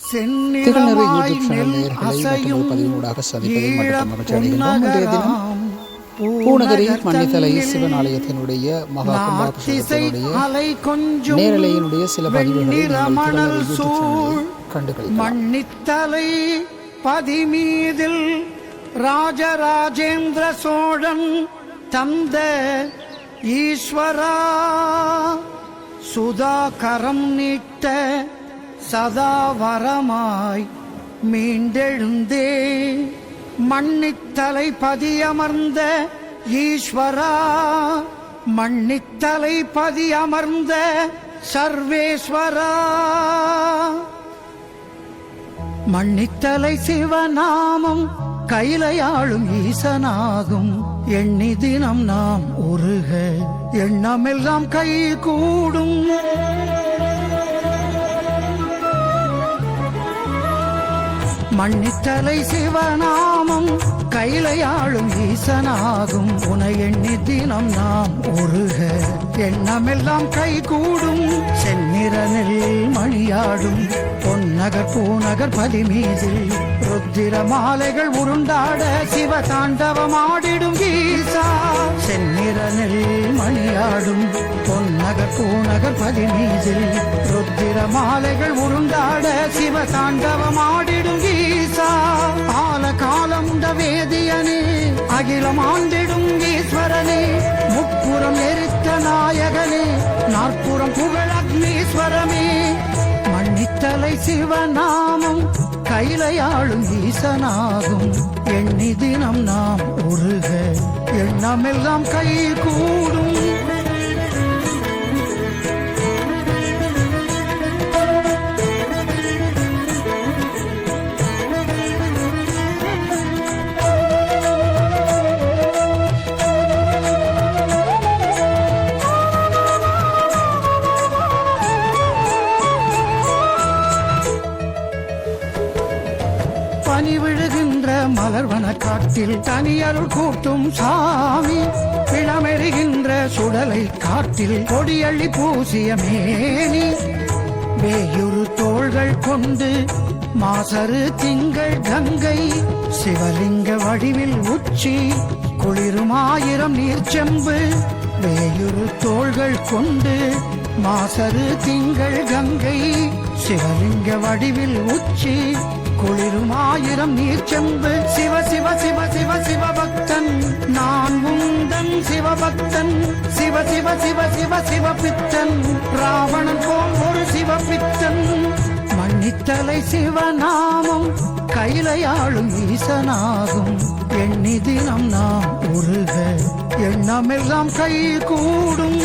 திகழ்நிறை YouTube channel நேயர்களை மற்றொரு பதிவினூடாக சந்திப்பதை மட்டும் மகிழ்ச்சி அடைகின்றோம். இன்றைய தினம் பூநகரி மன்னித்தலை சிவன் ஆலயத்தினுடைய மகா கும்பாபிஷேகத்தினுடைய நேரலையினுடைய சில பதிவுகளை கண்டுகளிக்கலாம். மன்னித்தலை பதிமீதில் ராஜராஜேந்திர சோழன் தந்த ஈஸ்வரா சுதாகரம் நீட்ட சதாவரமாய் மீண்டெழுந்தே மன்னித்தலை பதியமர்ந்த ஈஸ்வரா மன்னித்தலை பதியமர்ந்த சர்வேஸ்வரா மன்னித்தலை சிவநாமம் கையிலையாளும் ஈசனாகும் எண்ணி தினம் நாம் உருக எண்ணமெல்லாம் கை கூடும் மன்னித்தலை சிவநாமம் கையிலையாளும் ஈசனாகும் உனை எண்ணி தினம் நாம் உருக எண்ணமெல்லாம் கை கூடும் செந்நிறனில் மணியாடும் பொன்னகர் பூநகர் பதிமீதில் ருத்திர மாலைகள் உருண்டாட சிவ தாண்டவமாடிடும் ஈசா செந்நிறனில் மணியாடும் பொன்னகர் பூநகர் பதிமீதில் ருத்திர மாலைகள் உருண்டாட சிவ தாண்டவமாடிடும் ஈசா ஆல காலமுண்ட வேதியனே அகிலம் ஆண்டிடும் ஈஸ்வரனே முப்புறம் எரித்த நாயகனே நாற்புறம் புகழ் அக்னீஸ்வரமே மன்னித்தலை சிவநாமம் கையிலையாளும் ஈசனாகும் எண்ணி தினம் நாம் உருக எண்ணமெல்லாம் கை கூடும் பனி விழுகின்ற மலர்வன காட்டில் தனியருள் கூட்டும் சாமி பிளமெறுகின்ற சுடலை காட்டில் கொடியள்ளி பூசிய மேனி வேயுறு தோள்கள் கொண்டு மாசரு திங்கள் கங்கை சிவலிங்க வடிவில் உச்சி குளிரும் ஆயிரம் நீர்ச்செம்பு வேயுறு தோள்கள் கொண்டு மாசரு திங்கள் கங்கை சிவலிங்க வடிவில் உச்சி குளிரும் ஆயிரம் நீர்ச்செம்பு சிவ சிவ சிவ சிவ சிவபக்தன் நான் உந்தன் சிவபக்தன் சிவ சிவ சிவ சிவ சிவபித்தன் ராவணன் போல் ஒரு சிவபித்தன் மன்னித்தலை சிவநாமம் கையிலையாளும் ஈசனாகும் எண்ணி தினம் நாம் உருக எண்ணமெல்லாம் கை கூடும்